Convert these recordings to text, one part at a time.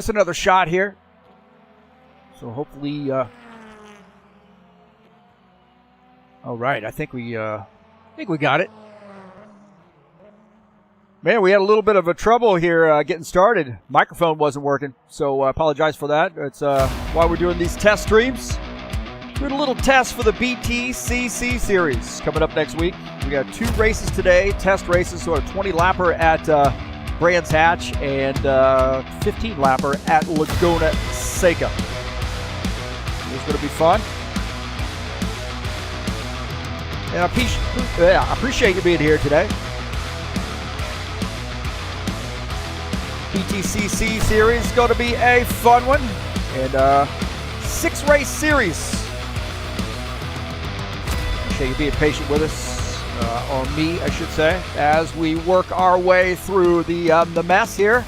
Just another shot here. So hopefully, all right. I think we got it. Man, we had a little bit of a trouble here getting started. Microphone wasn't working, so I apologize for that. It's why we're doing these test streams. Doing a little test for the BTCC series coming up next week. We got 2 races today, test races, so a 20-lapper at Brands Hatch and 15-lapper at Laguna Seca. It's going to be fun. And I appreciate you being here today. BTCC series is going to be a fun one. And 6-race series. Appreciate you being patient with us. Or me, I should say, as we work our way through the mess here.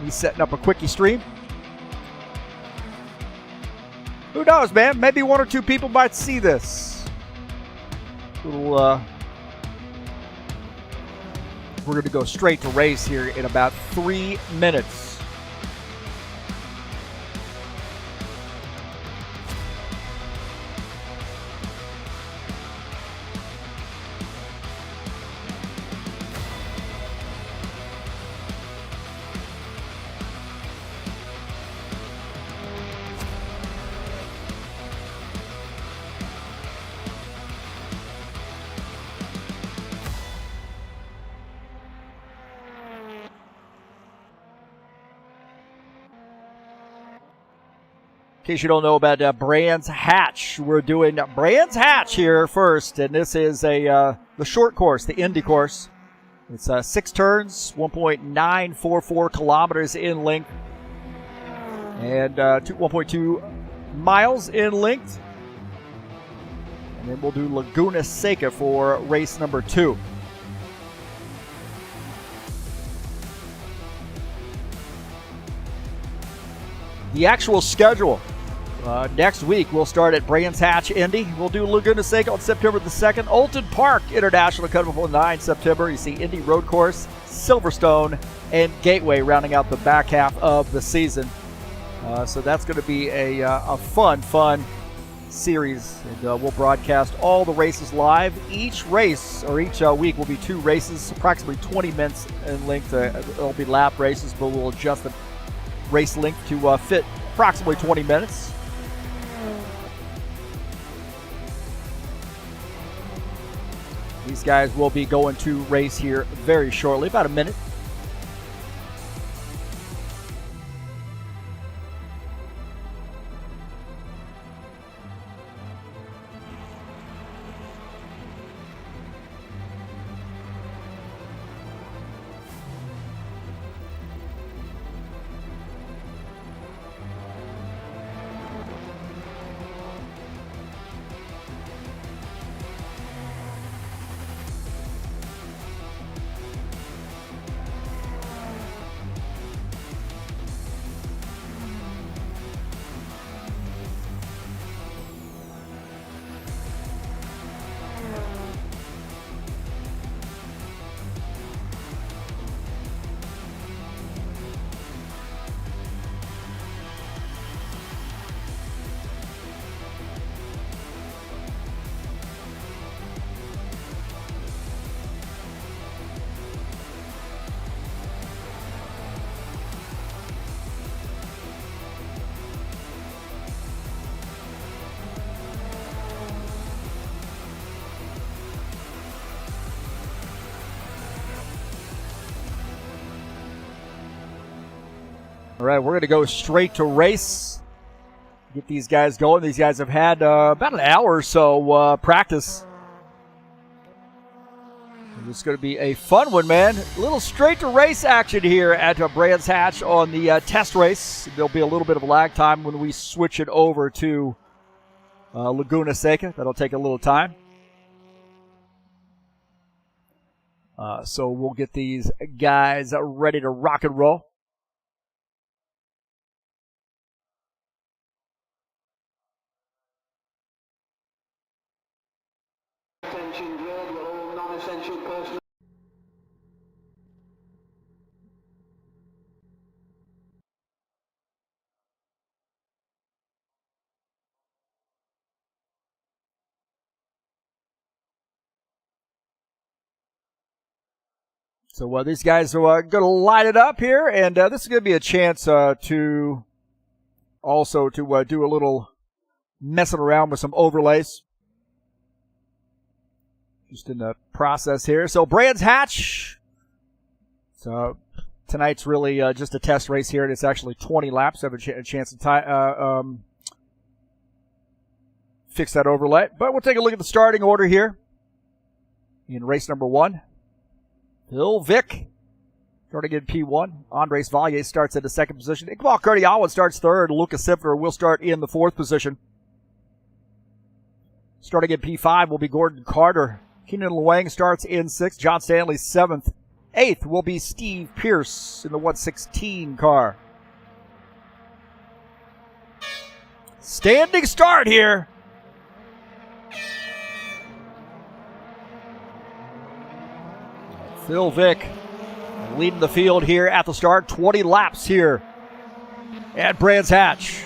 He's setting up a quickie stream. Who knows, man? Maybe 1 or 2 people might see this. We're going to go straight to race here in about 3 minutes. In case you don't know about Brands Hatch, we're doing Brands Hatch here first, and this is the short course, the Indy course. It's 6 turns, 1.944 kilometers in length, and 1.2 miles in length. And then we'll do Laguna Seca for race number 2. The actual schedule. Next week, we'll start at Brands Hatch, Indy. We'll do Laguna Seca on September the 2nd. Alton Park International coming up on 9 September. You see Indy Road Course, Silverstone, and Gateway rounding out the back half of the season. So that's going to be a fun series. And we'll broadcast all the races live. Each race, or each week, will be 2 races, approximately 20 minutes in length. It'll be lap races, but we'll adjust the race length to fit approximately 20 minutes. These guys will be going to race here very shortly, about a minute. All right, we're going to go straight to race. Get these guys going. These guys have had about an hour or so practice. This is going to be a fun one, man. A little straight to race action here at Brands Hatch on the test race. There'll be a little bit of lag time when we switch it over to Laguna Seca. That'll take a little time. So we'll get these guys ready to rock and roll. So these guys are going to line it up here, and this is going to be a chance to also to do a little messing around with some overlays. Just in the process here. So Brands Hatch. So tonight's really just a test race here, and it's actually 20 laps. I have a chance to fix that overlay. But we'll take a look at the starting order here. In race number 1, Phil Vick starting in P1. Andres Valle starts in the 2nd position. Iqbal Kurdiawan starts 3rd. Lucas Siffer will start in the 4th position. Starting in P5 will be Gordon Carter. Keenan Luang starts in 6th. John Stanley 7th. 8th will be Steve Pierce in the 116 car. Standing start here. Phil Vick leading the field here at the start. 20 laps here at Brands Hatch.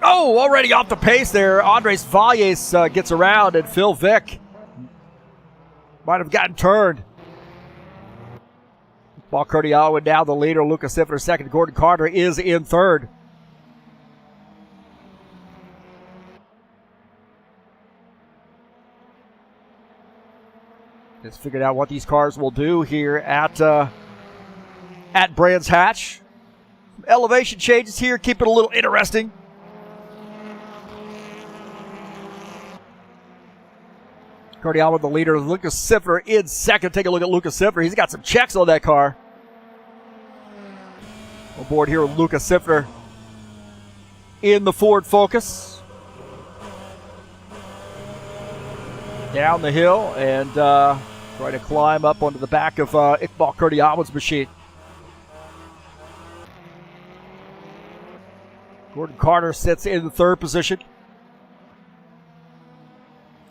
Oh, already off the pace there. Andres Valles gets around, and Phil Vick might have gotten turned. Ball Kurdiawan now the leader. Lucas Siffer 2nd. Gordon Carter is in 3rd. Just figured out what these cars will do here at Brands Hatch. Some elevation changes here, keep it a little interesting. Kurdiawan the leader. Lucas Siffer in 2nd. Take a look at Lucas Siffer. He's got some checks on that car. Aboard here with Lucas Siffer in the Ford Focus. Down the hill and try to climb up onto the back of Iqbal Kurdiawan's machine. Gordon Carter sits in the 3rd position.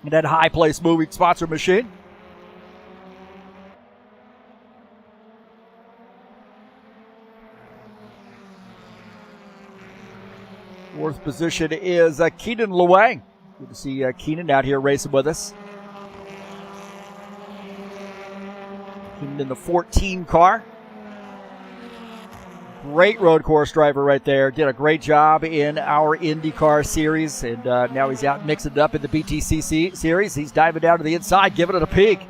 In that high place moving sponsor machine. Fourth position is Keenan Luang. Good to see Keenan out here racing with us. Keenan in the 14 car. Great road course driver right there. Did a great job in our IndyCar series, and now he's out mixing it up in the BTCC series. He's diving down to the inside, giving it a peek.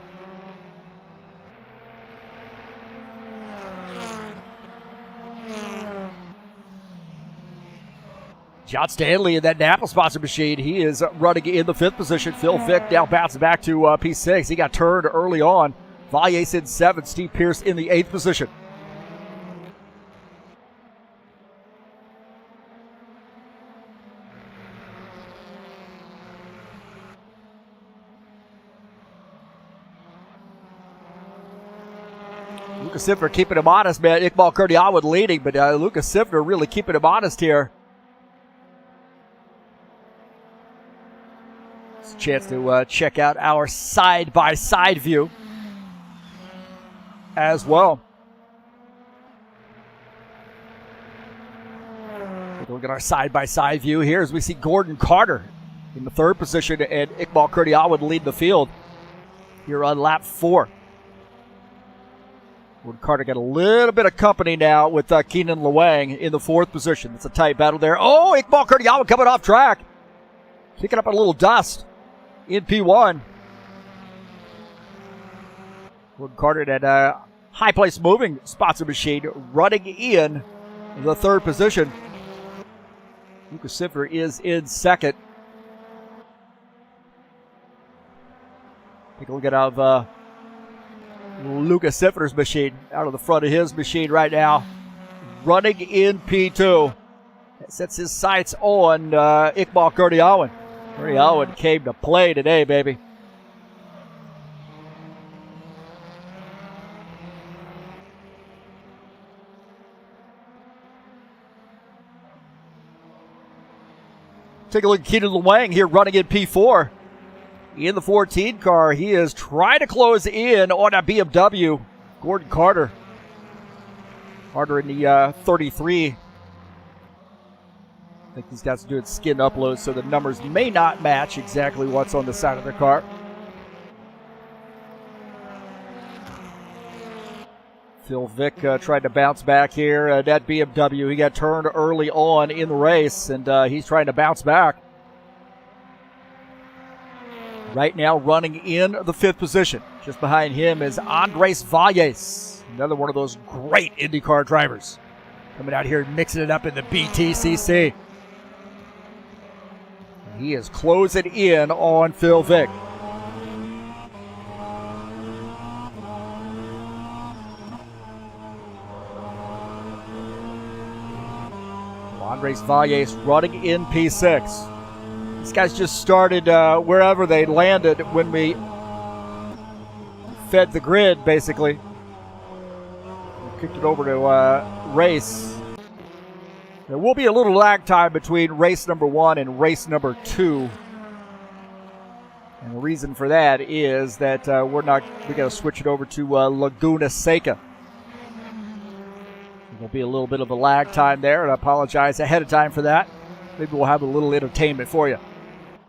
John Stanley in that Napa sponsor machine. He is running in the 5th position. Phil Vick now bouncing back to P6. He got turned early on. Valles in 7th. Steve Pierce in the 8th position. Lucas Siffer keeping him honest, man. Iqbal Kurdiawan leading, but Lucas Siffer really keeping him honest here. It's a chance to check out our side-by-side view as well. Take a look at our side-by-side view here as we see Gordon Carter in the 3rd position and Iqbal Kurdiawan lead the field here on lap 4. Gordon Carter got a little bit of company now with Keenan Luang in the 4th position. It's a tight battle there. Oh, Iqbal Kurdiawan coming off track. Kicking up a little dust in P1. Gordon Carter at a high place moving sponsor machine running in the 3rd position. Lucas Siffer is in 2nd. Take a look at Lucas Siffer's machine out of the front of his machine right now, running in P2. That sets his sights on Iqbal Kurdiawan. Kurdiawan came to play today, baby. Take a look at Keenan Luang here running in P4. In the 14 car, he is trying to close in on a BMW. Gordon Carter. Carter in the 33. think these guys are doing skin uploads, so the numbers may not match exactly what's on the side of their car. Phil Vick tried to bounce back here. That BMW, he got turned early on in the race, and he's trying to bounce back. Right now running in the 5th position. Just behind him is Andres Valles, another one of those great IndyCar drivers. Coming out here and mixing it up in the BTCC. He is closing in on Phil Vick. Andres Valles running in P6. These guys just started wherever they landed when we fed the grid, basically. We kicked it over to race. There will be a little lag time between race number 1 and race number 2. And the reason for that is that we got to switch it over to Laguna Seca. There'll be a little bit of a lag time there, and I apologize ahead of time for that. Maybe we'll have a little entertainment for you.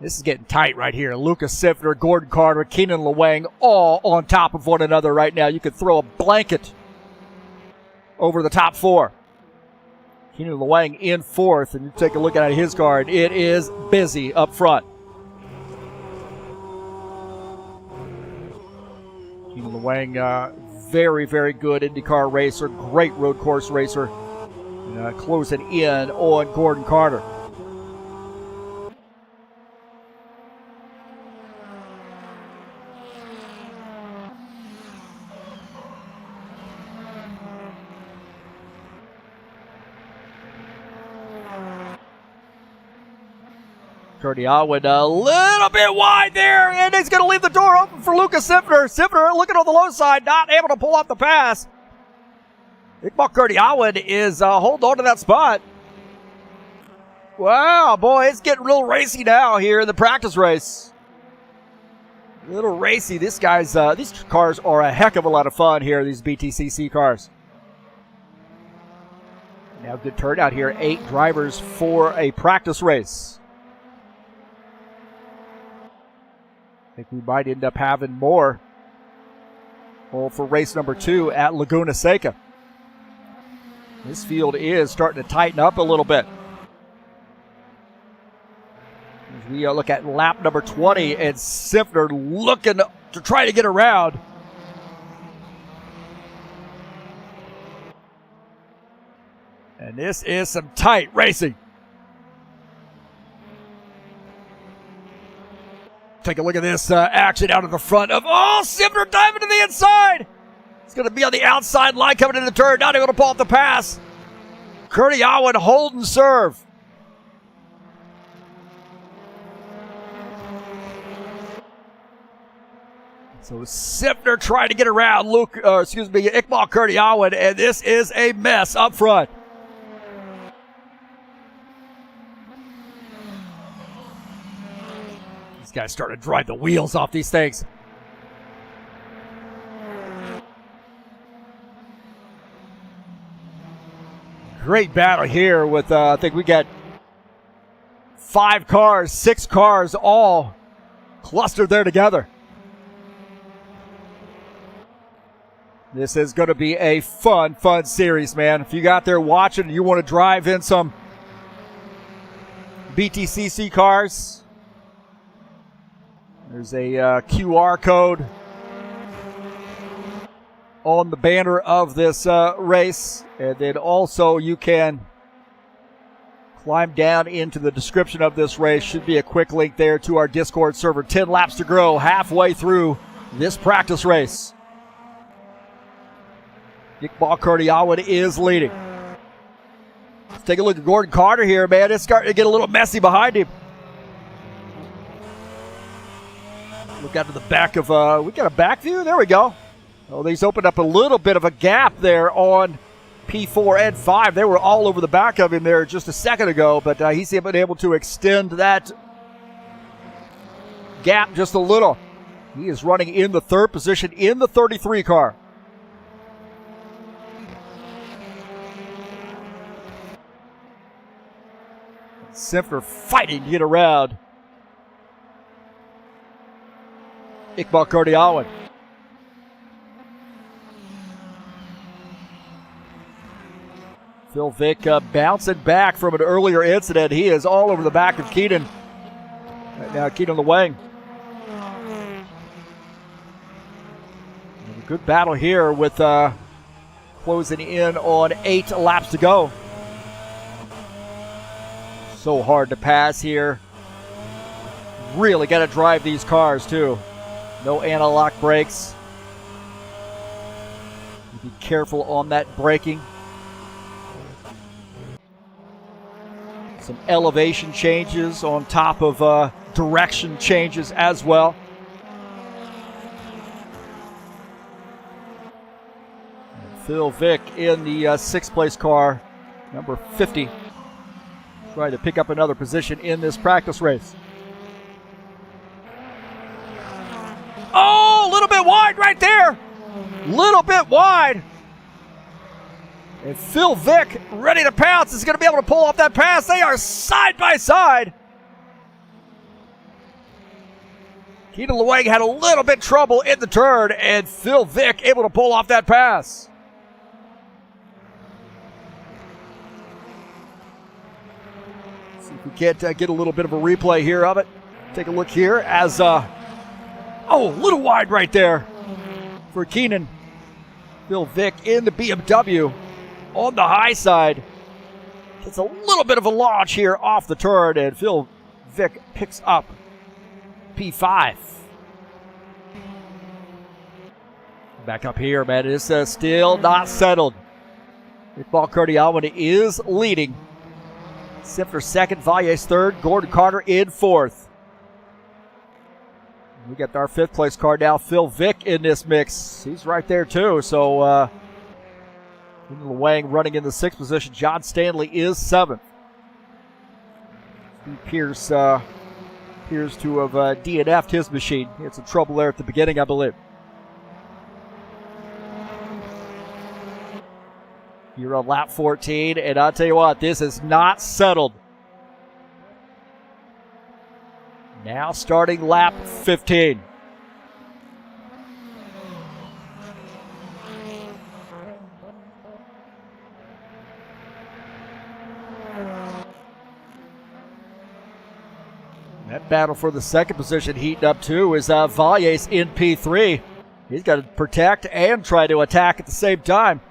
This is getting tight right here. Lucas Sifner, Gordon Carter, Keenan Lewang, all on top of one another right now. You could throw a blanket over the top 4. Keenan Lewang in 4th, and you take a look at his car, and it is busy up front. Keenan Lewang, very, very good IndyCar racer, great road course racer, closing in on Gordon Carter. Curdy Alwood a little bit wide there, and he's going to leave the door open for Lucas Sifner. Sifner looking on the low side, not able to pull off the pass. Iqbal Curdy Alwood is holding on to that spot. Wow, boy, it's getting real racy now here in the practice race. A little racy. These cars are a heck of a lot of fun here, these BTCC cars. Now good turnout here, 8 drivers for a practice race. I think we might end up having more for race number 2 at Laguna Seca. This field is starting to tighten up a little bit. As we look at lap number 20, and Sifner looking to try to get around. And this is some tight racing. Take a look at this action out of the front of, Sifner diving to the inside. It's going to be on the outside line coming into the turn, not able to pull off the pass. Curdy Alwood holding serve. So Sifner trying to get around Iqbal Curdy Alwood, and this is a mess up front. These guys starting to drive the wheels off these things. Great battle here with, I think we got 5 cars, 6 cars all clustered there together. This is going to be a fun series, man. If you got there watching and you want to drive in some BTCC cars, there's a QR code on the banner of this race. And then also you can climb down into the description of this race. Should be a quick link there to our Discord server. 10 laps to go, halfway through this practice race. Iqbal Curdy Alwood is leading. Let's take a look at Gordon Carter here, man. It's starting to get a little messy behind him. Look out to the back of, we got a back view? There we go. Oh, these opened up a little bit of a gap there on P4 and 5. They were all over the back of him there just a second ago, but he's been able to extend that gap just a little. He is running in the 3rd position in the 33 car. Simpler fighting to get around Iqbal Kurdiawan. Phil Vick bouncing back from an earlier incident. He is all over the back of Keenan. Right now, Keenan Lewang. A good battle here with closing in on 8 laps to go. So hard to pass here. Really got to drive these cars too. No anti-lock brakes. Be careful on that braking. Some elevation changes on top of direction changes as well. And Phil Vick in the 6th place car, number 50, trying to pick up another position in this practice race. Oh, a little bit wide right there. Little bit wide. And Phil Vick, ready to pounce, is going to be able to pull off that pass. They are side by side. Keenan Lewang had a little bit trouble in the turn, and Phil Vick able to pull off that pass. See if we can't get a little bit of a replay here of it. Take a look here as, oh, a little wide right there for Keenan. Phil Vick in the BMW. On the high side, gets a little bit of a launch here off the turn, and Phil Vick picks up P5. Back up here, man. It is still not settled. Iqbal Kurdiawan is leading. Simpler second, Valles third, Gordon Carter in 4th. We got our 5th place car now, Phil Vick in this mix. He's right there too, so Lewang running in the 6th position. John Stanley is 7th. Pierce appears to have DNF'd his machine. He had some trouble there at the beginning, I believe. You're on lap 14, and I'll tell you what, this is not settled. Now starting lap 15. That battle for the 2nd position heating up too is Valles in P3. He's got to protect and try to attack at the same time.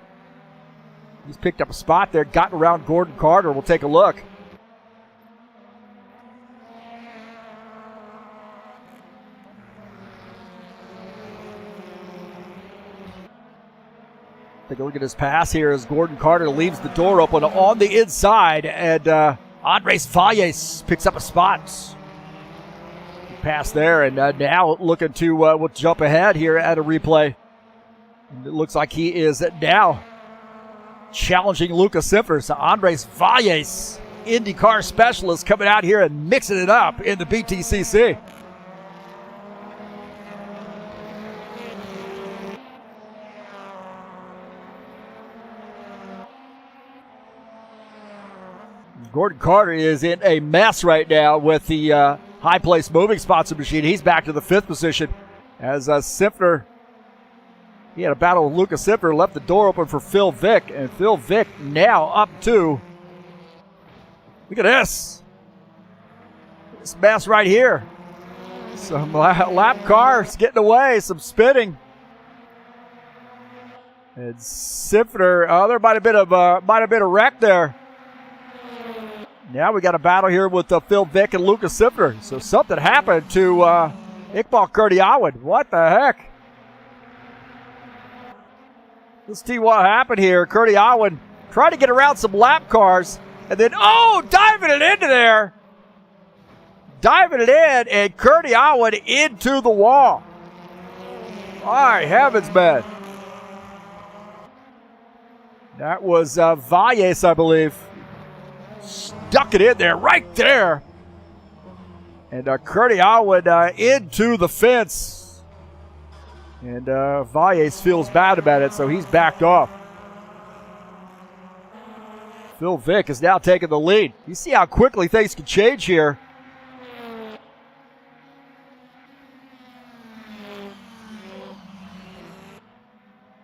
He's picked up a spot there, gotten around Gordon Carter. We'll take a look. Take a look at his pass here as Gordon Carter leaves the door open on the inside, and Andres Valles picks up a spot. Pass there, and now looking to we'll jump ahead here at a replay. And it looks like he is now challenging Lucas Simpler. So Andres Valles, IndyCar specialist, coming out here and mixing it up in the BTCC. Gordon Carter is in a mess right now with the high place moving sponsor machine. He's back to the 5th position as Simpler, he had a battle with Lucas Simpler, left the door open for Phil Vick, and Phil Vick now up to, look at this mess right here. Some lap cars getting away, some spinning. And Simpler, there might have been a wreck there. Now we got a battle here with Phil Vick and Lucas Simpler. So something happened to Iqbal Kurdiawan. What the heck? Let's see what happened here. Kurdiawan trying to get around some lap cars, and then, diving it into there. Diving it in, and Kurdiawan into the wall. My heavens, man. That was Valles, I believe. Stuck it in there, right there. And Kurdiawan into the fence. And Valles feels bad about it, so he's backed off. Phil Vick is now taking the lead. You see how quickly things can change here.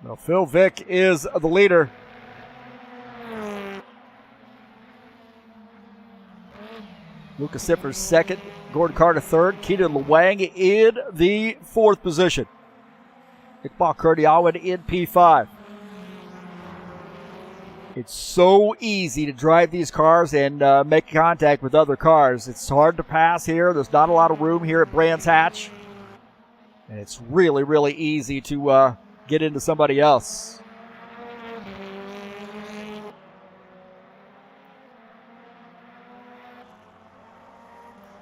Well, Phil Vick is the leader. Lucas Sipper's second. Gordon Carter third. Keaton Luang in the fourth position. Iqbal Kurdiawan in P5. It's so easy to drive these cars and make contact with other cars. It's hard to pass here. There's not a lot of room here at Brands Hatch. And it's really, really easy to get into somebody else.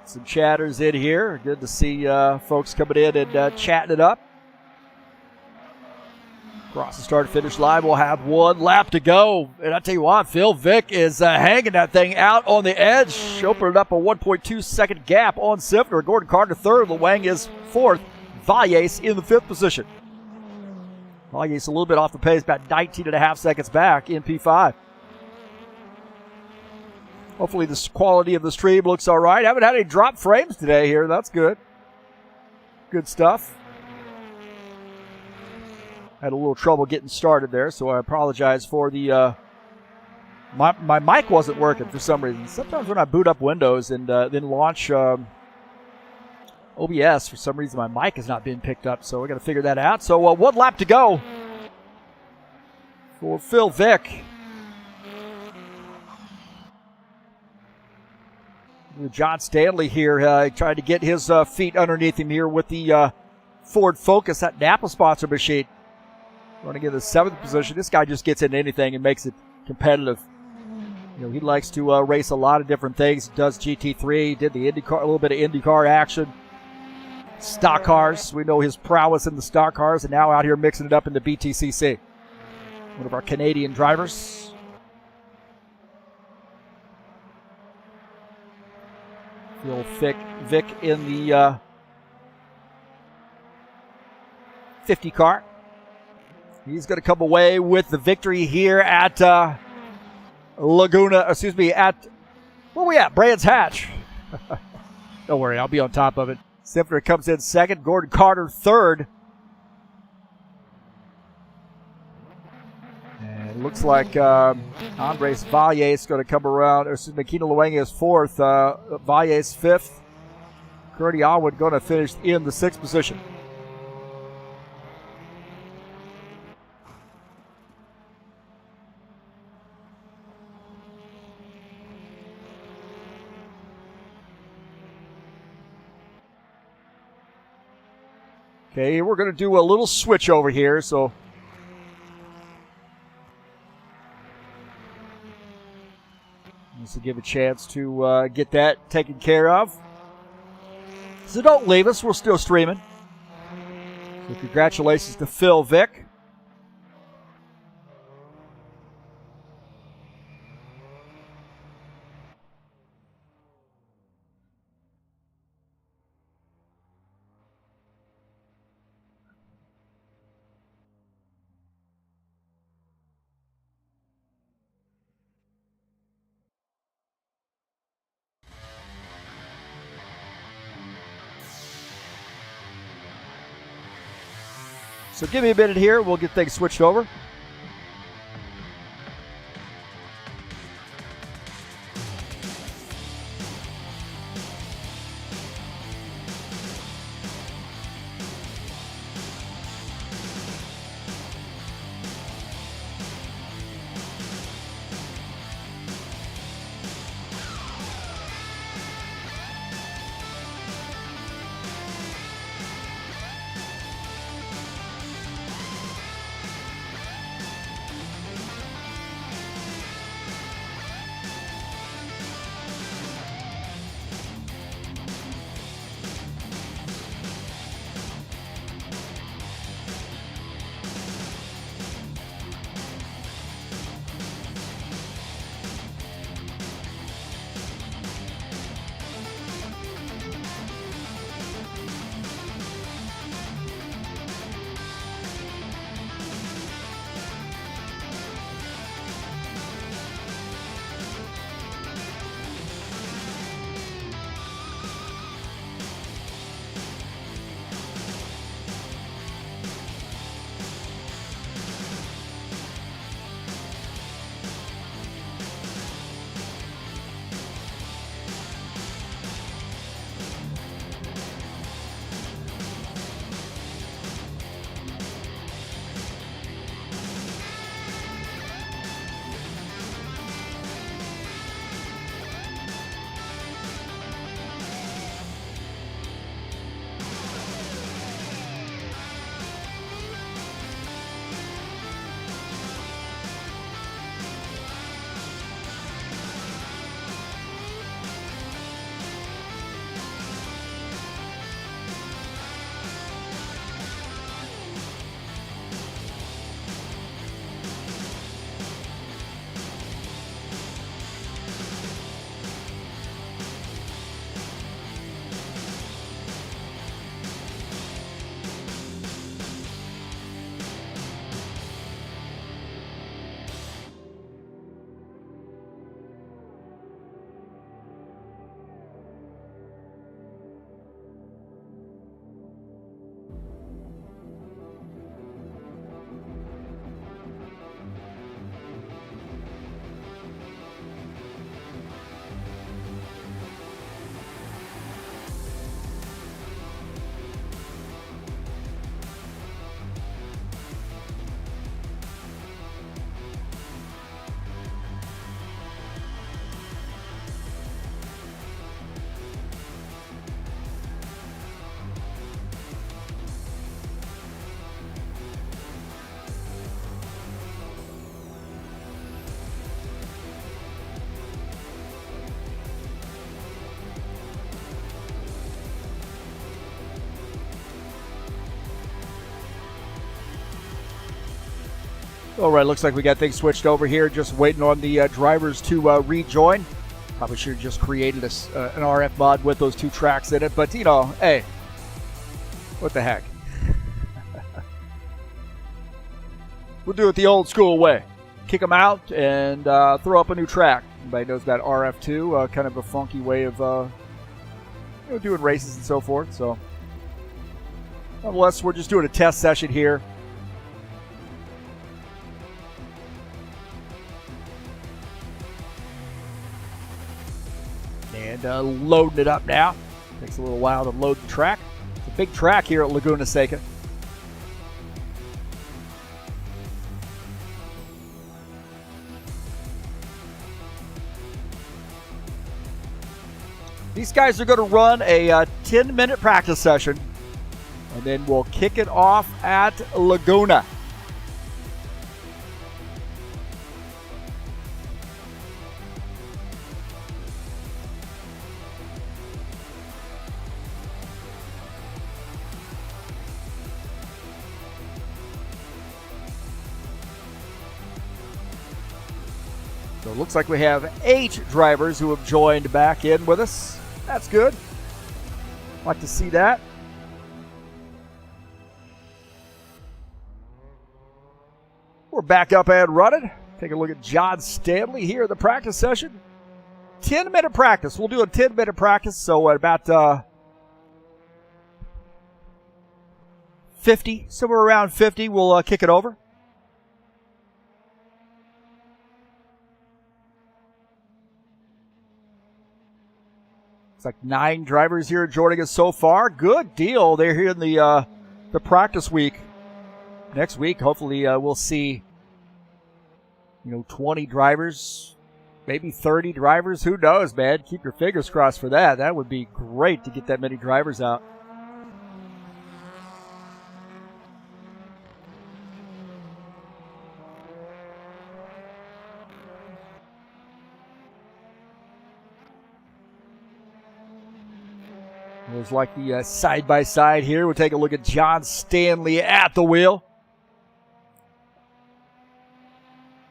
Some chatters in here. Good to see folks coming in and chatting it up. Across the start-finish line, we'll have one lap to go. And I tell you what, Phil Vick is hanging that thing out on the edge. Opening up a 1.2-second gap on Sifner. Gordon Carter third. Luang is fourth. Valles in the fifth position. Valles a little bit off the pace, about 19.5 seconds back in P5. Hopefully the quality of the stream looks all right. Haven't had any drop frames today here. That's good. Good stuff. Had a little trouble getting started there, so I apologize for the... My mic wasn't working for some reason. Sometimes when I boot up Windows and then launch OBS, for some reason my mic has not been picked up, so we're going to figure that out. So one lap to go for Phil Vick. John Stanley here trying to get his feet underneath him here with the Ford Focus, that Napa sponsor machine. Running in the seventh position. This guy just gets into anything and makes it competitive. You know, he likes to race a lot of different things. He does GT3, did the IndyCar, a little bit of IndyCar action. Stock cars. We know his prowess in the stock cars, and now out here mixing it up in the BTCC. One of our Canadian drivers. Phil Vick in the 50 car. He's going to come away with the victory here at Laguna, at, where we at? Brands Hatch. Don't worry, I'll be on top of it. Sifner comes in second, Gordon Carter third. And it looks like Andres Valles is going to come around, Keaton Luang is fourth, Valles fifth. Kurdiawan going to finish in the sixth position. Okay, we're going to do a little switch over here, so this will give a chance to get that taken care of. So don't leave us, we're still streaming. So congratulations to Phil Vick. So give me a minute here. We'll get things switched over. All right, looks like we got things switched over here. Just waiting on the drivers to rejoin. Probably should have just created an RF mod with those two tracks in it. But, you know, hey, what the heck? We'll do it the old school way. Kick them out and throw up a new track. Everybody knows about RF2, kind of a funky way of doing races and so forth. So, nonetheless, we're just doing a test session here. And loading it up now. Takes a little while to load the track. It's a big track here at Laguna Seca. These guys are going to run a 10-minute practice session, and then we'll kick it off at Laguna. So it looks like we have 8 drivers who have joined back in with us. That's good. Like to see that. We're back up and running. Take a look at John Stanley here in the practice session. 10-minute practice. We'll do a 10-minute practice. So at about 50, somewhere around 50, we'll kick it over. It's like 9 drivers here joining us so far. Good deal. They're here in the practice week. Next week, hopefully, we'll see 20 drivers, maybe 30 drivers. Who knows, man? Keep your fingers crossed for that. That would be great to get that many drivers out. It was like the side-by-side here. We'll take a look at John Stanley at the wheel.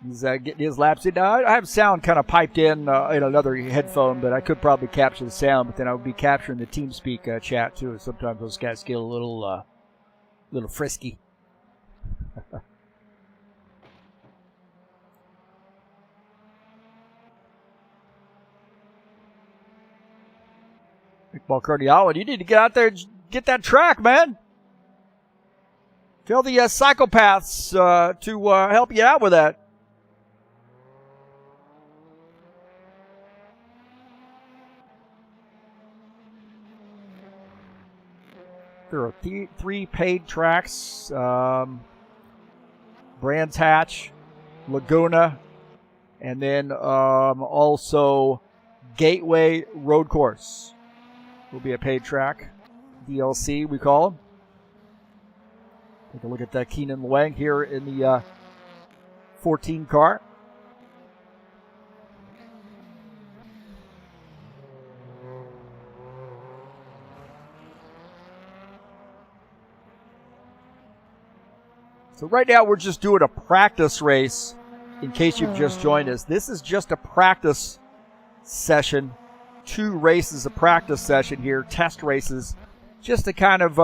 He's getting his laps in. Now, I have sound kind of piped in another headphone, but I could probably capture the sound, but then I would be capturing the TeamSpeak chat, too. Sometimes those guys get a little frisky. Ball Cardiolid, you need to get out there and get that track, man. Tell the psychopaths to help you out with that. There are 3 paid tracks. Brands Hatch, Laguna, and then also Gateway Road Course. Will be a paid track. DLC, we call them. Take a look at Keenan Luang here in the 14 car. So right now we're just doing a practice race in case you've just joined us. This is just a practice session. 2 races of practice session here, test races, just to kind of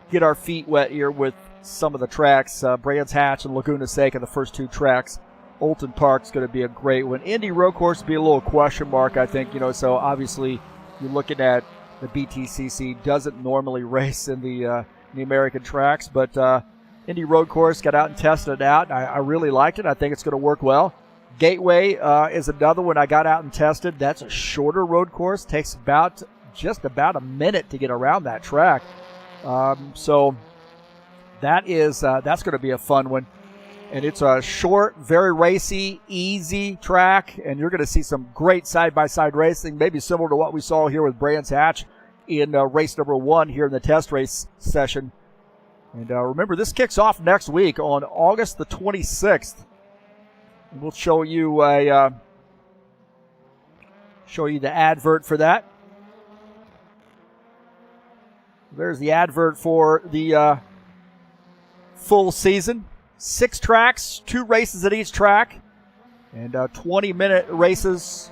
get our feet wet here with some of the tracks. Brands Hatch and Laguna Seca, the first 2 tracks. Olton Park's going to be a great one. Indy Road Course will be a little question mark, I think. So obviously you're looking at the BTCC doesn't normally race in the American tracks, but Indy Road Course got out and tested it out. I really liked it. I think it's going to work well. Gateway is another one I got out and tested. That's a shorter road course. Takes just about a minute to get around that track. So that's going to be a fun one. And it's a short, very racy, easy track. And you're going to see some great side-by-side racing, maybe similar to what we saw here with Brands Hatch in race number 1 here in the test race session. And remember, this kicks off next week on August the 26th. We'll show you the advert for that. There's the advert for the full season. 6 tracks, 2 races at each track, and 20-minute races.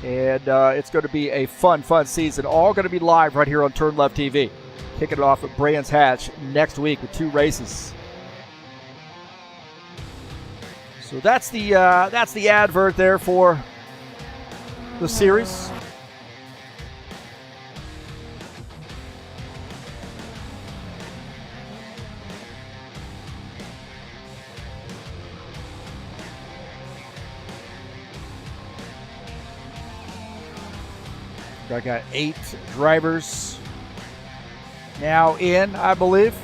And it's going to be a fun season. All going to be live right here on TurnLeftTV. Kicking it off at Brands Hatch next week with 2 races. So that's the advert there for the series. I got 8 drivers now in, I believe.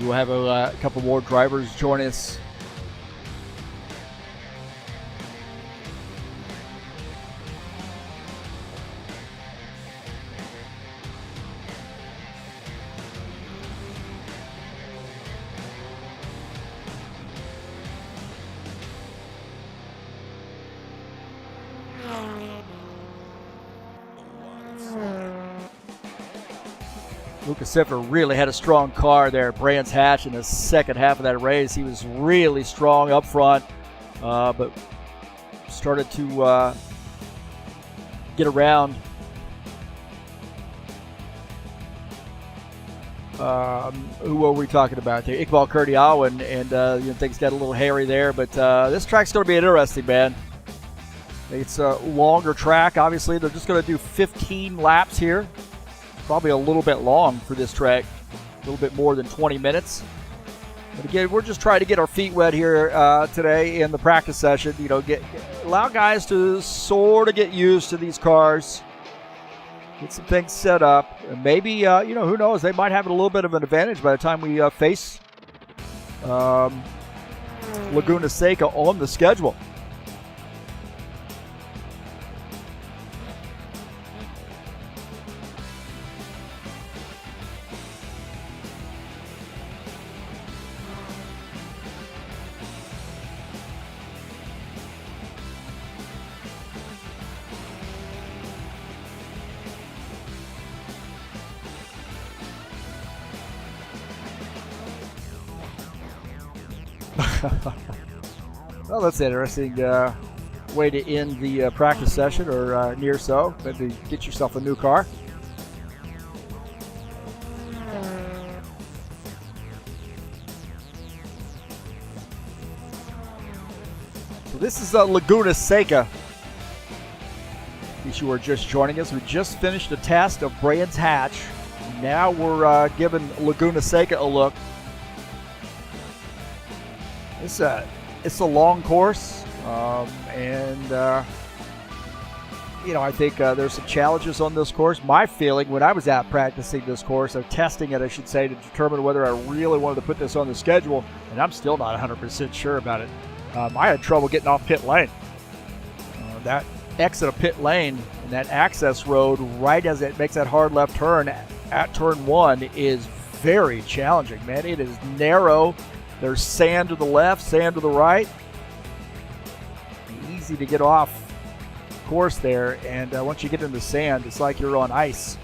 We'll have a couple more drivers join us. Lucas really had a strong car there at Brands Hatch in the second half of that race. He was really strong up front, but started to get around who were we talking about there? Iqbal Kurdial, and things got a little hairy there. But this track's going to be interesting, man. It's a longer track. Obviously, they're just going to do 15 laps here. Probably a little bit long for this track, a little bit more than 20 minutes. But again, we're just trying to get our feet wet here today in the practice session. Allow guys to sort of get used to these cars, get some things set up, and maybe who knows, they might have a little bit of an advantage by the time we face Laguna Seca on the schedule. Well, that's an interesting way to end the practice session, or near so. Maybe get yourself a new car. So this is Laguna Seca. In case you were just joining us, we just finished a test of Brands Hatch. Now we're giving Laguna Seca a look. It's a long course, and I think there's some challenges on this course. My feeling when I was out practicing this course, or testing it, I should say, to determine whether I really wanted to put this on the schedule, and I'm still not 100% sure about it. I had trouble getting off pit lane. That exit of pit lane and that access road right as it makes that hard left turn at turn 1 is very challenging, man. It is narrow. There's sand to the left, sand to the right. Easy to get off course there, and once you get into sand, it's like you're on ice.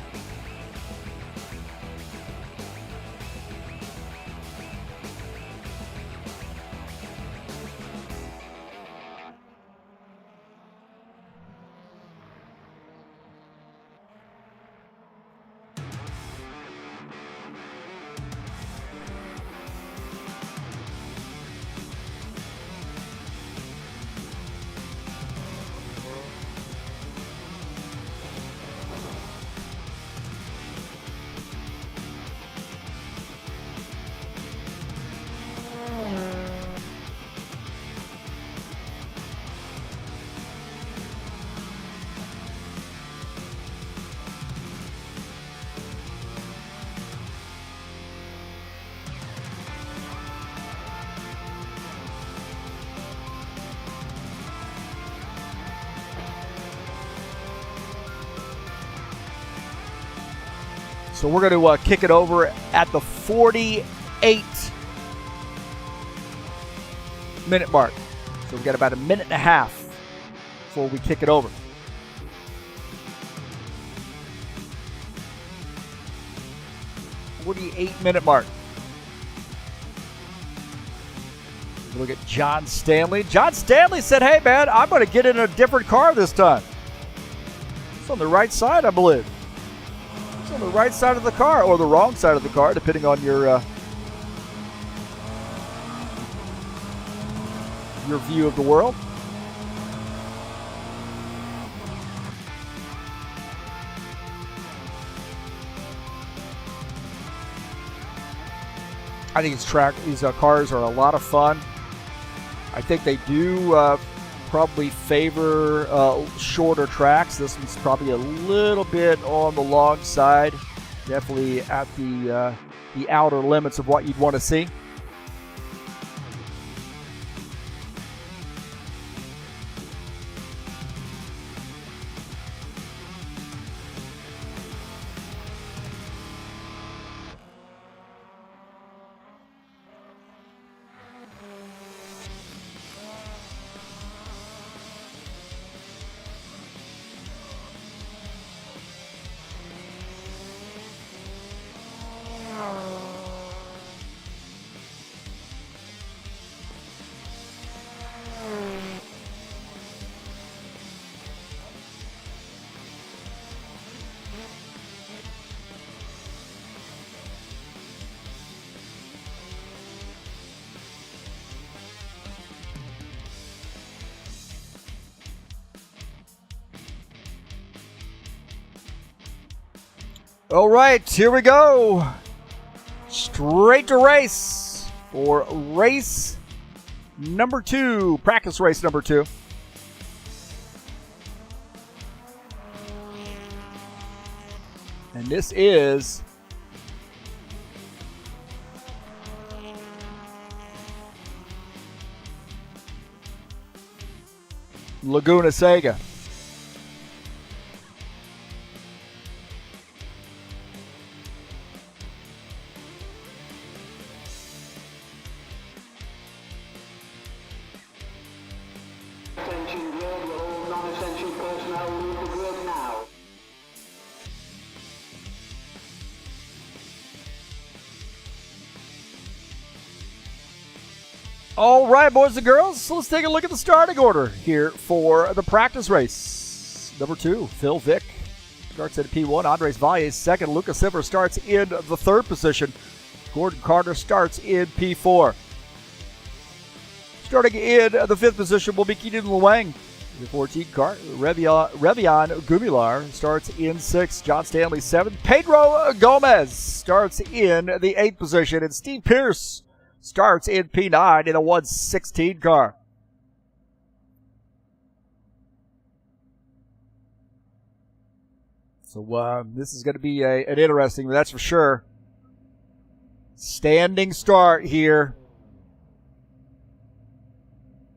So we're going to kick it over at the 48-minute mark. So we've got about a minute and a half before we kick it over. .48-minute mark. Look at John Stanley. John Stanley said, hey, man, I'm going to get in a different car this time. It's on the right side, I believe. It's on the right side of the car, or the wrong side of the car, depending on your view of the world. I think these cars are a lot of fun. I think they do probably favor shorter tracks. This one's probably a little bit on the long side. Definitely at the outer limits of what you'd want to see. All right, here we go. Straight to race for race number 2, practice race number 2. And this is Laguna, Seca. All right, boys and girls, so let's take a look at the starting order here for the practice race. Number 2, Phil Vick starts at P1. Andres Valle second. Lucas Silver starts in the 3rd position. Gordon Carter starts in P4. Starting in the 5th position will be Keaton Luang. The 14 car, Revian Gumilar starts in 6th. John Stanley 7th. Pedro Gomez starts in the 8th position. And Steve Pierce starts in P9 in a 116 car. So this is going to be an interesting, that's for sure. Standing start here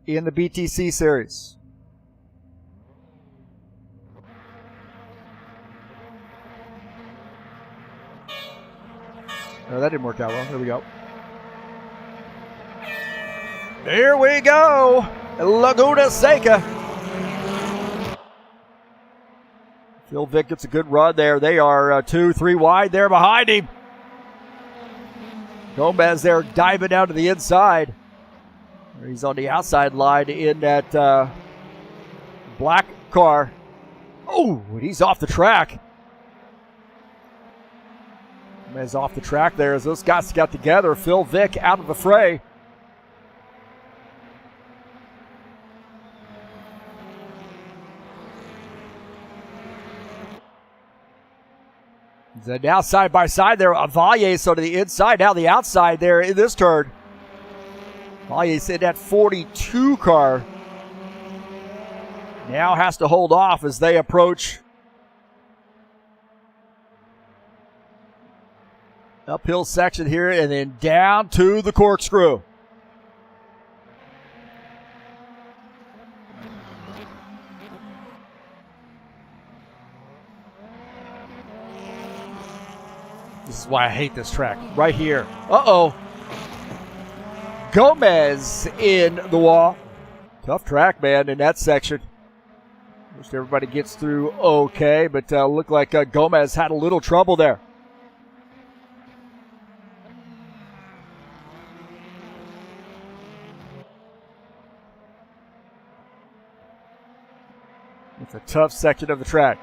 in the BTC series. Oh, that didn't work out well. There we go. Here we go. Laguna Seca. Phil Vick gets a good run there. They are 2-3 wide there behind him. Gomez there diving down to the inside. He's on the outside line in that black car. Oh, he's off the track. Gomez off the track there as those guys got together. Phil Vick out of the fray. So now side by side there, Valle so to the inside, now the outside there in this turn. Valle's in that 42 car. Now has to hold off as they approach. Uphill section here and then down to the corkscrew. This is why I hate this track. Right here. Uh-oh. Gomez in the wall. Tough track, man, in that section. Most everybody gets through okay, but looked like Gomez had a little trouble there. It's a tough section of the track.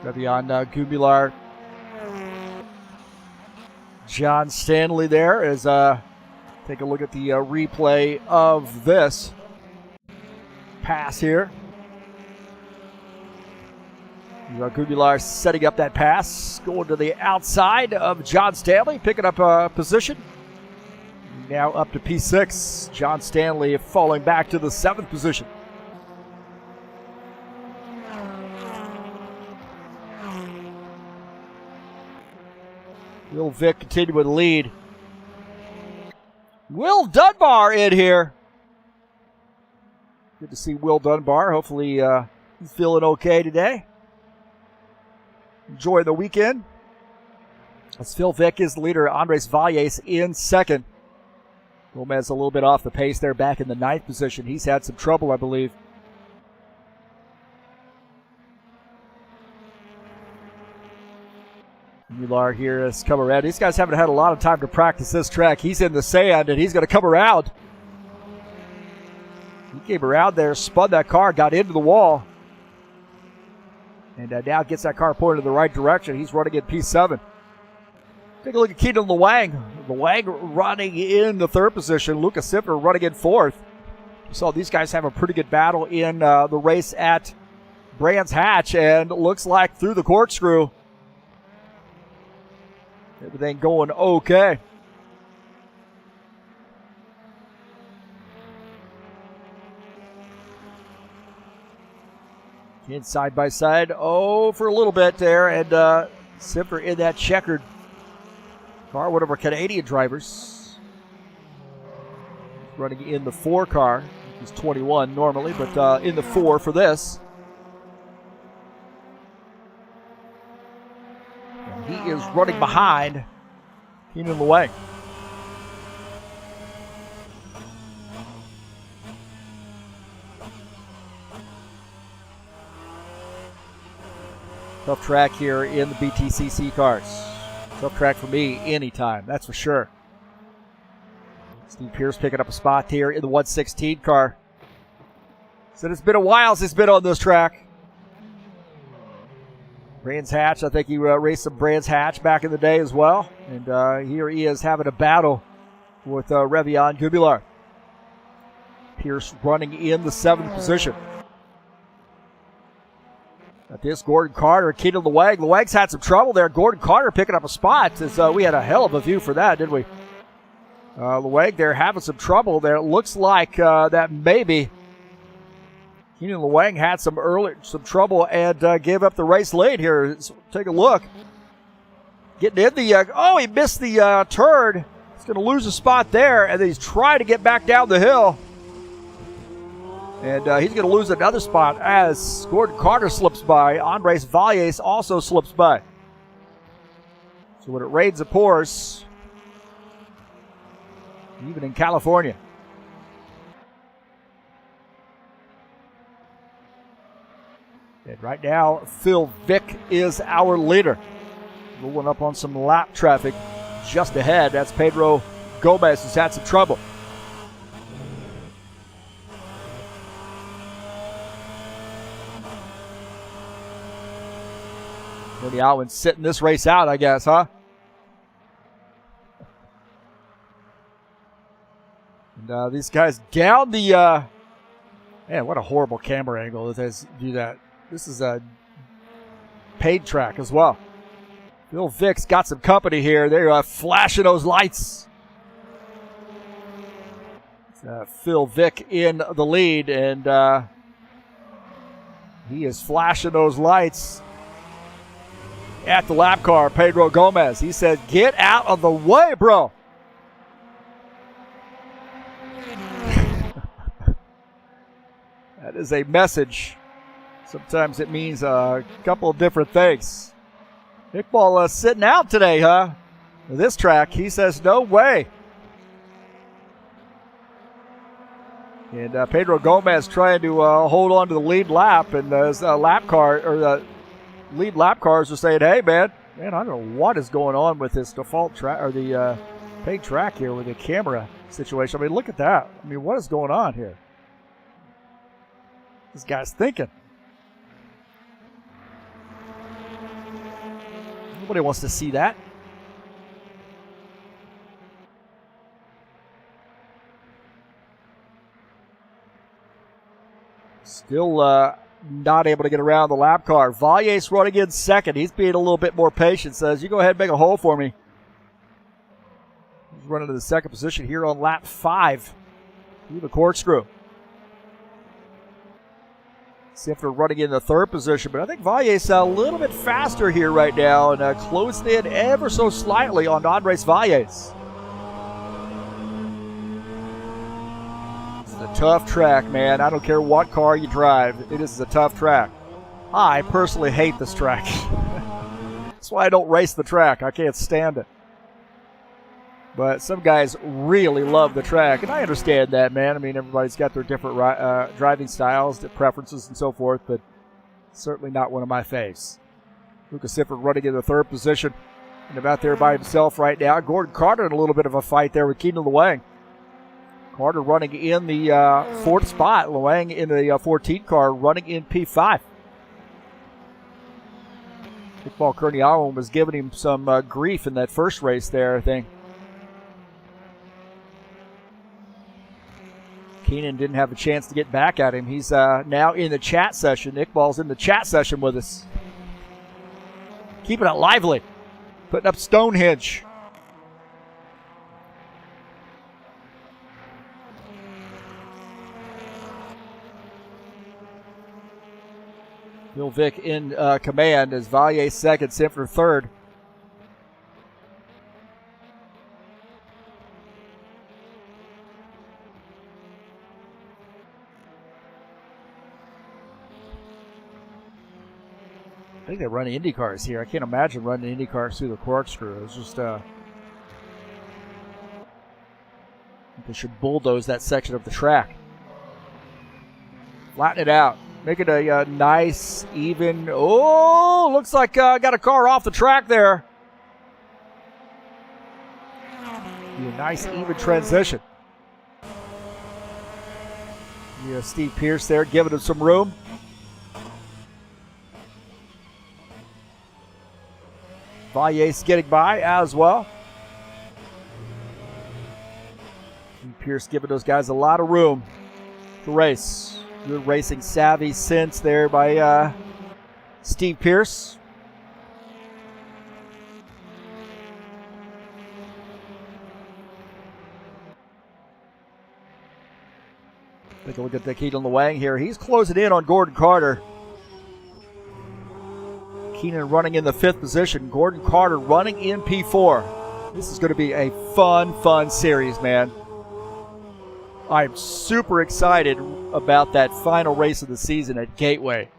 Revion Gubilar. John Stanley there as take a look at the replay of this pass here. Gubilar setting up that pass, going to the outside of John Stanley, picking up a position. Now up to P6. John Stanley falling back to the 7th position. Will Vick continue with the lead. Will Dunbar in here. Good to see Will Dunbar. Hopefully he's feeling okay today. Enjoy the weekend. As Phil Vick is the leader, Andres Valles in second. Gomez a little bit off the pace there, back in the 9th position. He's had some trouble, I believe. Mular here has come around. These guys haven't had a lot of time to practice this track. He's in the sand, and he's going to come around. He came around there, spun that car, got into the wall. And now gets that car pointed in the right direction. He's running at P7. Take a look at Keaton Lewang. Lewang running in the 3rd position. Lucas Siffer running in 4th. We saw these guys have a pretty good battle in the race at Brands Hatch, and it looks like through the corkscrew, everything going okay. In side by side. Oh, for a little bit there. And Siffer in that checkered car, one of our Canadian drivers. Running in the 4 car. He's 21 normally, but in the 4 for this. And he is running behind Keaton Lewang. Tough track here in the BTCC cars. Tough track for me anytime, that's for sure. Steve Pierce picking up a spot here in the 116 car. Said it's been a while since he's been on this track. Brands Hatch, I think he raced some Brands Hatch back in the day as well. And here he is having a battle with Revion Gubilar. Pierce running in the 7th position. At this, Gordon Carter, Keaton Lewang. Lewang's had some trouble there. Gordon Carter picking up a spot. As, we had a hell of a view for that, didn't we? Lewang there having some trouble there. It looks like that maybe Keaton Lewang had some trouble and gave up the race lead here. Let's take a look. Getting in the, he missed the turn. He's going to lose a spot there, and then he's trying to get back down the hill. And he's going to lose another spot as Gordon Carter slips by. Andres Valles also slips by. So when it rains, it pours. Even in California. And right now, Phil Vick is our leader. Rolling up on some lap traffic just ahead. That's Pedro Gomez, who's had some trouble. Tony Alwyn's sitting this race out, I guess, huh? And these guys down the... man, what a horrible camera angle it is to do that. This is a paid track as well. Phil Vick's got some company here. They're flashing those lights. Phil Vick in the lead, and he is flashing those lights at the lap car, Pedro Gomez. He said, "Get out of the way, bro." That is a message Sometimes it means a couple of different things. Iqbal sitting out today, huh? This track, he says, no way. And Pedro Gomez trying to hold on to the lead lap, and the lead lap cars are saying, "Hey, man, I don't know what is going on with this default track or the paid track here with the camera situation. I mean, look at that. I mean, what is going on here? This guy's thinking. Nobody wants to see that." Still not able to get around the lap car. Valles running in second. He's being a little bit more patient. Says, "You go ahead and make a hole for me." He's running to the second position here on lap 5 through the corkscrew. Sifter running in the third position, but I think Valles a little bit faster here right now and closed in ever so slightly on Andres Valles. This is a tough track, man. I don't care what car you drive. It is a tough track. I personally hate this track. That's why I don't race the track. I can't stand it. But some guys really love the track, and I understand that, man. I mean, everybody's got their different driving styles, their preferences, and so forth, but certainly not one of my faves. Lucas Sifford running in the third position and about there by himself right now. Gordon Carter in a little bit of a fight there with Keenan Luang. Carter running in the fourth spot. Luang in the 14 car running in P5. Iqbal Kurniawan was giving him some grief in that first race there, I think. Keenan didn't have a chance to get back at him. He's now in the chat session. Iqbal's in the chat session with us. Keeping it lively. Putting up Stonehenge. Bill Vick in command as Vallier second, Sifford third. I think they run Indy cars here. I can't imagine running Indy cars through the corkscrew. It's just they should bulldoze that section of the track. Flatten it out. Make it a nice, even. Oh, looks like got a car off the track there. A nice, even transition. Yeah, Steve Pierce there giving him some room. Valles getting by as well. Steve Pierce giving those guys a lot of room to race. Good racing savvy sense there by Steve Pierce. Take a look at the Keenan Luang here. He's closing in on Gordon Carter. Keenan running in the 5th position. Gordon Carter running in P4. This is going to be a fun series, man. I'm super excited about that final race of the season at Gateway.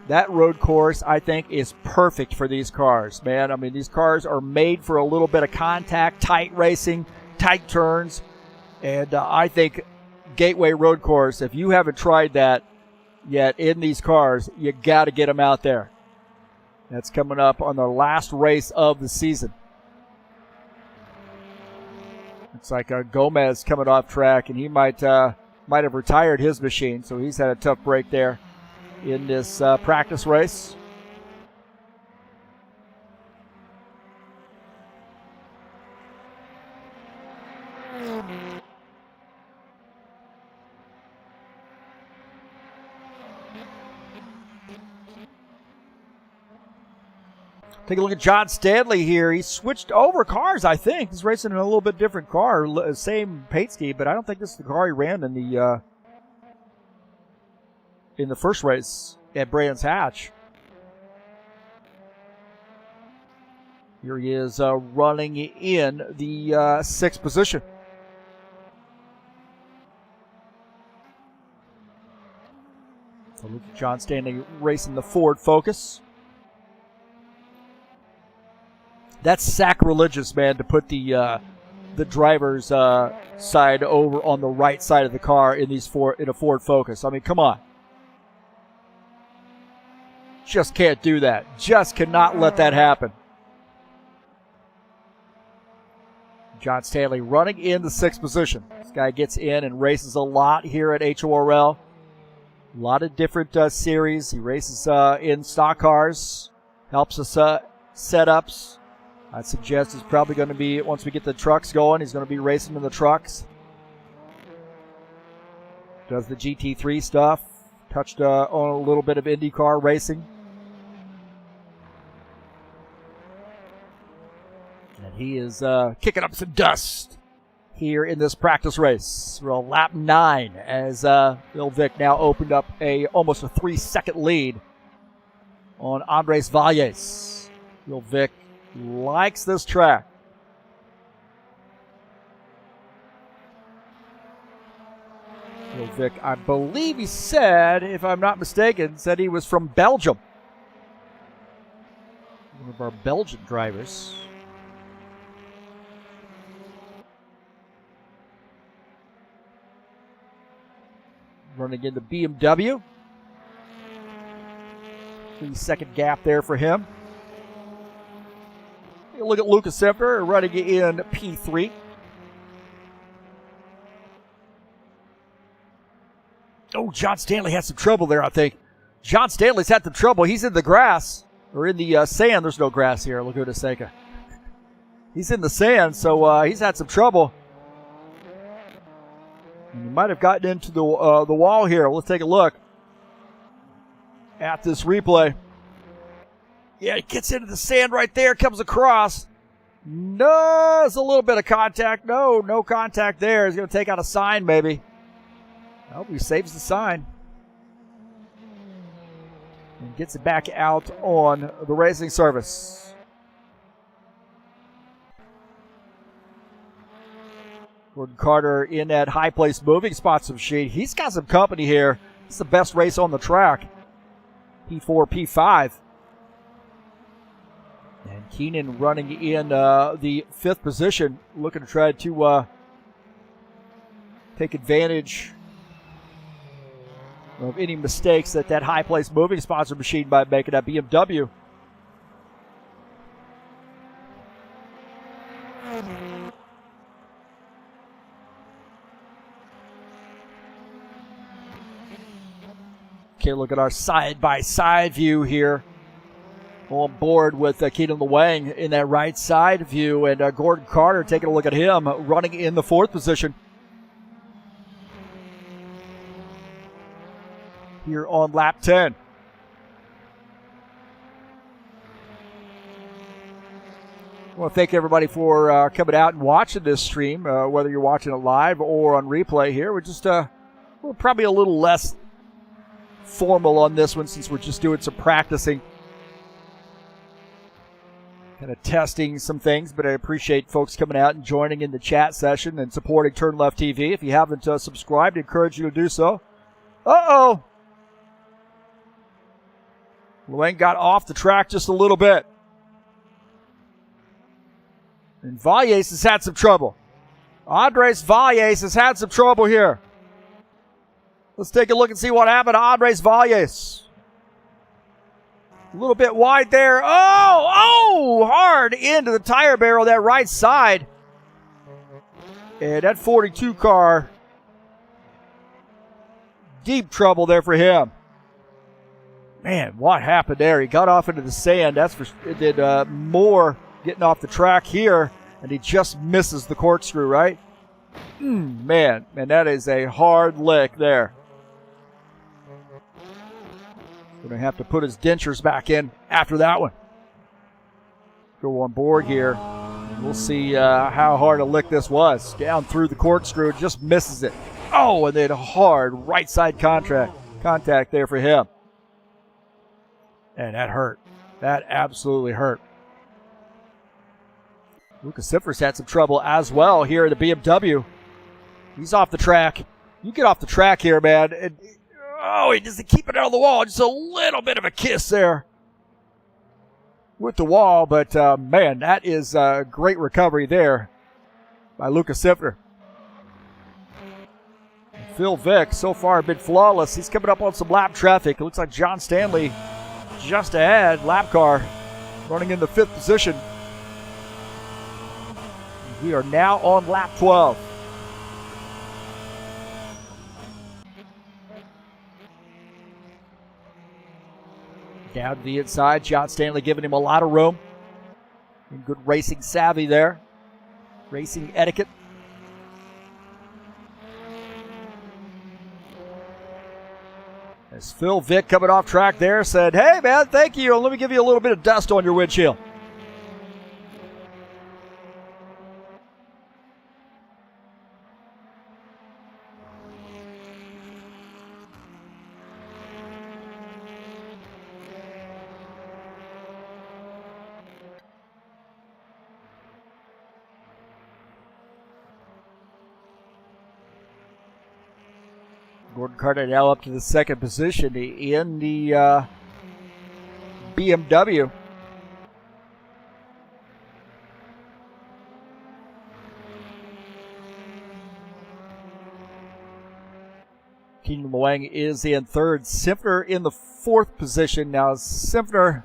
That road course, I think, is perfect for these cars, man. I mean, these cars are made for a little bit of contact, tight racing, tight turns. And I think Gateway road course, if you haven't tried that yet in these cars, you got to get them out there. That's coming up on the last race of the season. It's like Gomez coming off track, and he might have retired his machine, so he's had a tough break there in this practice race. Take a look at John Stanley here. He switched over cars, I think. He's racing in a little bit different car. Same paint scheme, but I don't think this is the car he ran in the first race at Brands Hatch. Here he is running in the 6th position. John Stanley racing the Ford Focus. That's sacrilegious, man, to put the driver's side over on the right side of the car in a Ford Focus. I mean, come on. Just can't do that. Just cannot let that happen. John Stanley running in the 6th position. This guy gets in and races a lot here at HORL. A lot of different series. He races in stock cars. Helps us setups. I'd suggest he's probably going to be, once we get the trucks going, he's going to be racing in the trucks. Does the GT3 stuff. Touched on a little bit of IndyCar racing. And he is kicking up some dust here in this practice race. We're on lap 9 as Bill Vick now opened up almost a 3-second lead on Andres Valles. Bill Vick likes this track. Bill Vick, I believe he said, if I'm not mistaken, said he was from Belgium. One of our Belgian drivers. Running in the BMW. 3-second gap there for him. Look at Lucas Semper running in P3. Oh, John Stanley had some trouble there, I think. John Stanley's had some trouble. He's in the grass, or in the sand. There's no grass here. Laguna Seca. He's in the sand, so he's had some trouble. And he might have gotten into the wall here. Let's take a look at this replay. Yeah, he gets into the sand right there, comes across. No, there's a little bit of contact. No contact there. He's going to take out a sign, maybe. I hope he saves the sign. And gets it back out on the racing surface. Gordon Carter in that high place moving spots machine. He's got some company here. It's the best race on the track. P4, P5. And Keenan running in the 5th position, looking to try to take advantage of any mistakes that high place moving sponsor machine might make in that BMW. Okay, look at our side-by-side view here. On board with Keenan Lewang in that right side view, and Gordon Carter taking a look at him running in the 4th position. Here on lap 10. I want to thank everybody for coming out and watching this stream, whether you're watching it live or on replay here. We're probably a little less formal on this one since we're just doing some practicing. Kind of testing some things, but I appreciate folks coming out and joining in the chat session and supporting TurnLeftTV. If you haven't subscribed, I encourage you to do so. Uh-oh! Lewang got off the track just a little bit. And Valles has had some trouble. Andres Valles has had some trouble here. Let's take a look and see what happened to Andres Valles. A little bit wide there. Oh, hard into the tire barrel, that right side. And that 42 car, deep trouble there for him. Man, what happened there? He got off into the sand. It did more getting off the track here, and he just misses the corkscrew, right? Man, that is a hard lick there. Going to have to put his dentures back in after that one. Go on board here. We'll see how hard a lick this was. Down through the corkscrew, just misses it. Oh, and then hard right side contact there for him. And that hurt. That absolutely hurt. Lucas Siffers had some trouble as well here in the BMW. He's off the track. You get off the track here, man. Oh, he doesn't keep it out of the wall. Just a little bit of a kiss there with the wall. But, man, that is a great recovery there by Lucas Sifner. Phil Vick so far been flawless. He's coming up on some lap traffic. It looks like John Stanley just ahead. Lap car running in the 5th position. We are now on lap 12. Down to the inside, John Stanley giving him a lot of room. And good racing savvy there. Racing etiquette. As Phil Vick coming off track there said, hey man, thank you. Let me give you a little bit of dust on your windshield. Gordon Cardinale up to the 2nd position in the BMW. Keenan Luang is in 3rd. Sifner in the 4th position. Now Sifner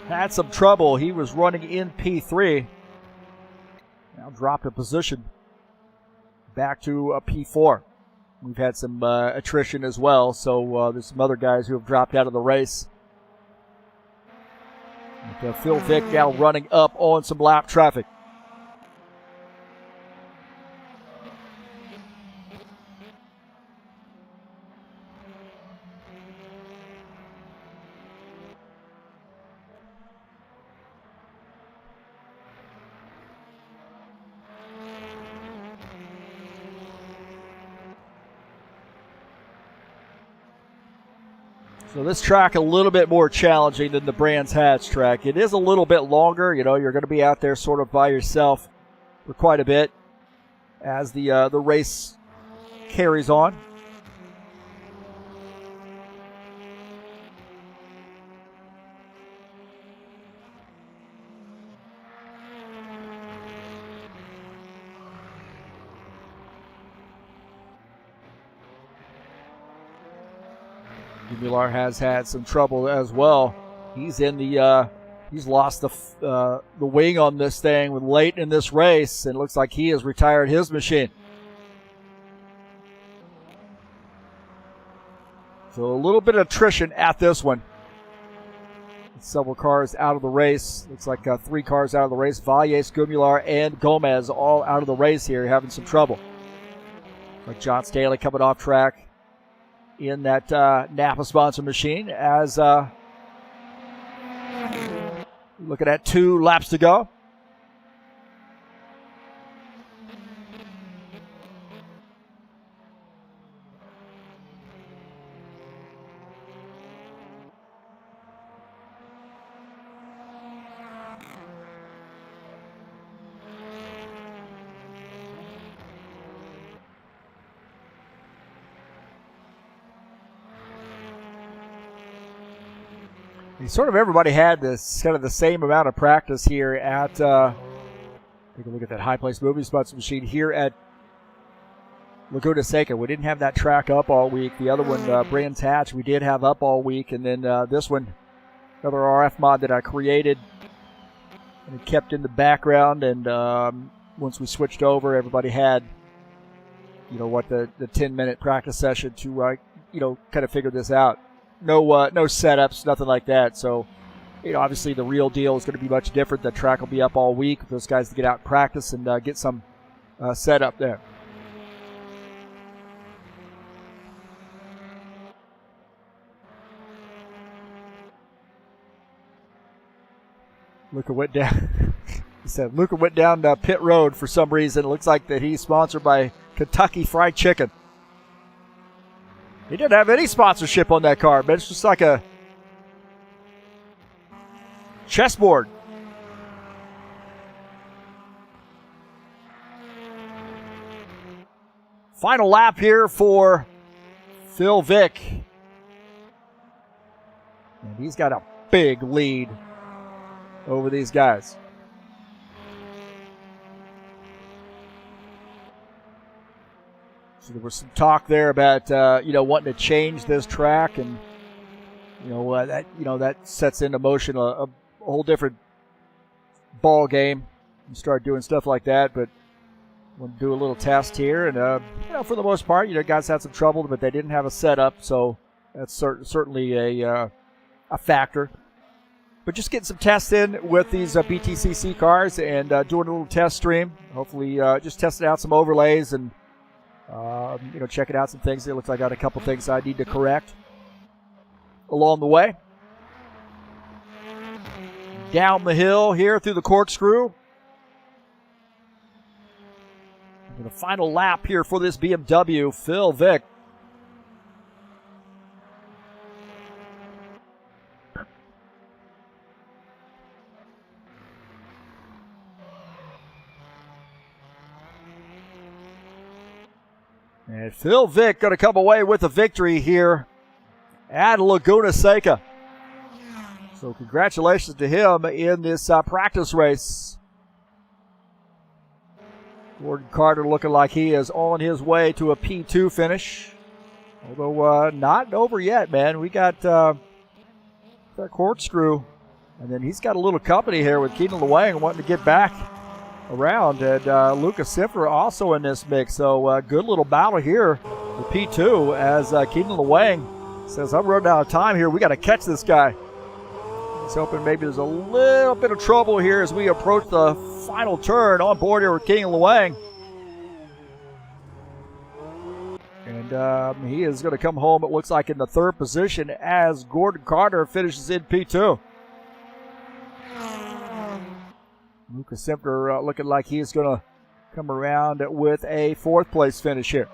had some trouble. He was running in P3. Now dropped a position back to a P4. We've had some attrition as well, so there's some other guys who have dropped out of the race. But, Phil Vick now running up on some lap traffic. So this track a little bit more challenging than the Brands Hatch track. It is a little bit longer. You know, you're going to be out there sort of by yourself for quite a bit as the race carries on. Mular has had some trouble as well. He's in the he's lost the wing on this thing late in this race, and it looks like he has retired his machine. So a little bit of attrition at this one. Several cars out of the race. Looks like 3 cars out of the race. Valles, Gumular, and Gomez all out of the race here, having some trouble. Like John Stanley coming off track in that Napa sponsor machine as looking at 2 laps to go. Sort of everybody had this kind of the same amount of practice here at take a look at that high place movie spots machine here at Laguna Seca. We didn't have that track up all week. The other one, Brands Hatch, we did have up all week, and then this one, another RF mod that I created and kept in the background. And once we switched over, everybody had, you know, what the 10-minute practice session to you know, kind of figure this out. No setups, nothing like that. So, you know, obviously the real deal is going to be much different. The track will be up all week for those guys to get out and practice and get some setup there. Luca went down. He said Luca went down pit road for some reason. It looks like that he's sponsored by Kentucky Fried Chicken. He didn't have any sponsorship on that car, but it's just like a chessboard. Final lap here for Phil Vick. And he's got a big lead over these guys. So there was some talk there about wanting to change this track, and that sets into motion a whole different ball game. You start doing stuff like that, but we'll do a little test here, and for the most part, guys had some trouble, but they didn't have a setup, so that's certainly a factor. But just getting some tests in with these BTCC cars and doing a little test stream. Hopefully, just testing out some overlays and checking out some things. It looks like I got a couple things I need to correct along the way. Down the hill here through the corkscrew. And the final lap here for this BMW, Phil Vick. And Phil Vick going to come away with a victory here at Laguna Seca. So congratulations to him in this practice race. Gordon Carter looking like he is on his way to a P2 finish. Although not over yet, man. We got that corkscrew. And then he's got a little company here with Keenan Lewang wanting to get back around, and Lucas Siffer also in this mix. So good little battle here with P2 as Keenan Lewang says, I'm running out of time here. We got to catch this guy. He's hoping maybe there's a little bit of trouble here as we approach the final turn on board here with Keenan Lewang. And he is going to come home, it looks like, in the third position as Gordon Carter finishes in P2. Lucas Siffer looking like he's going to come around with a fourth place finish here.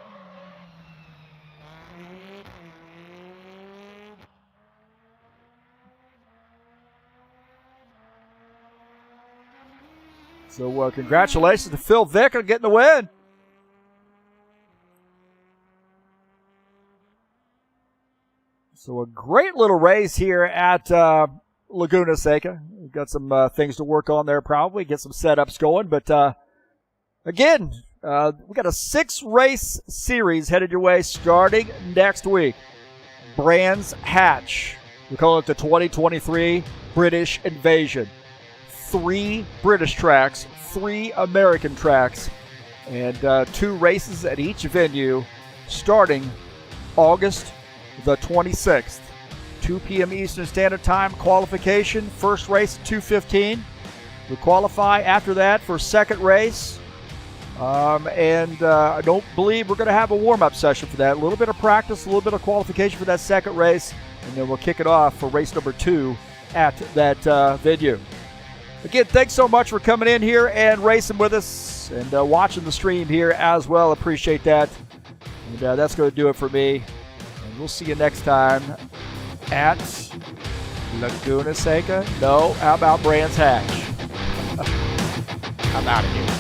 So congratulations to Phil Vick on getting the win. So a great little race here at Laguna Seca. We've got some things to work on there probably, get some setups going. But again, we got a 6-race series headed your way starting next week. Brands Hatch. We call it the 2023 British Invasion. 3 British tracks, 3 American tracks, and 2 races at each venue starting August the 26th. 2 p.m. Eastern Standard Time qualification. First race at 2:15. We qualify after that for second race. I don't believe we're going to have a warm-up session for that. A little bit of practice, a little bit of qualification for that second race, and then we'll kick it off for race number 2 at that venue. Again, thanks so much for coming in here and racing with us and watching the stream here as well. Appreciate that. And that's going to do it for me. And we'll see you next time at Laguna Seca. No, how about Brands Hatch? I'm out of here.